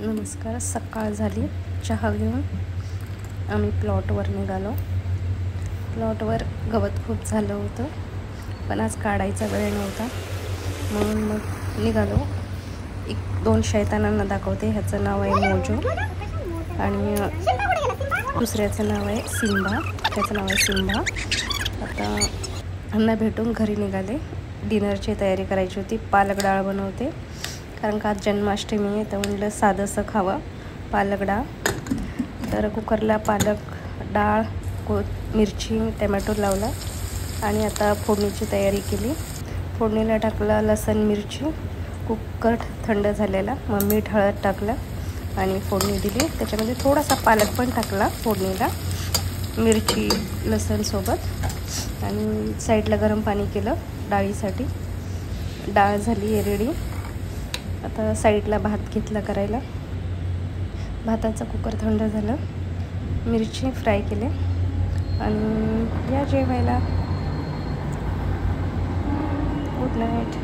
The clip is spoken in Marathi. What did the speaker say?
नमस्कार. सकाळ झाली. चहा घेऊन आम्ही प्लॉटवर निघालो. प्लॉटवर गवत खूप झालं होतं, पण आज काढायचा वेळ नव्हता म्हणून मग निघालो. दोन शैतानांना दाखवते. ह्याचं नाव आहे मोजो आणि दुसऱ्याचं नाव आहे सिम्बा. त्याचं नाव आहे सिम्बा. आता ह्यांना भेटून घरी निघाले. डिनरची तयारी करायची होती. पालक डाळ बनवते, कारण का आज जन्माष्टमी आहे, तर म्हणलं साधंसं खावं पालक डाळ. तर कुकरला पालक डाळ, मिरची, टमॅटो लावला आणि आता फोडणीची तयारी केली. फोडणीला टाकला लसूण मिरची. कुकर थंड झालेला, मग मीठ हळद टाकलं आणि फोडणी दिली. त्याच्यामध्ये थोडासा पालक पण टाकला फोडणीला, मिरची लसूण सोबत, आणि साईडला गरम पाणी केलं डाळीसाठी. डाळ झाली आहे रेडी. आता साईडला भात घेतला करायला. भाताचा कुकर थंड झालं, मिरची फ्राय केले आणि या जेवायला. Good night.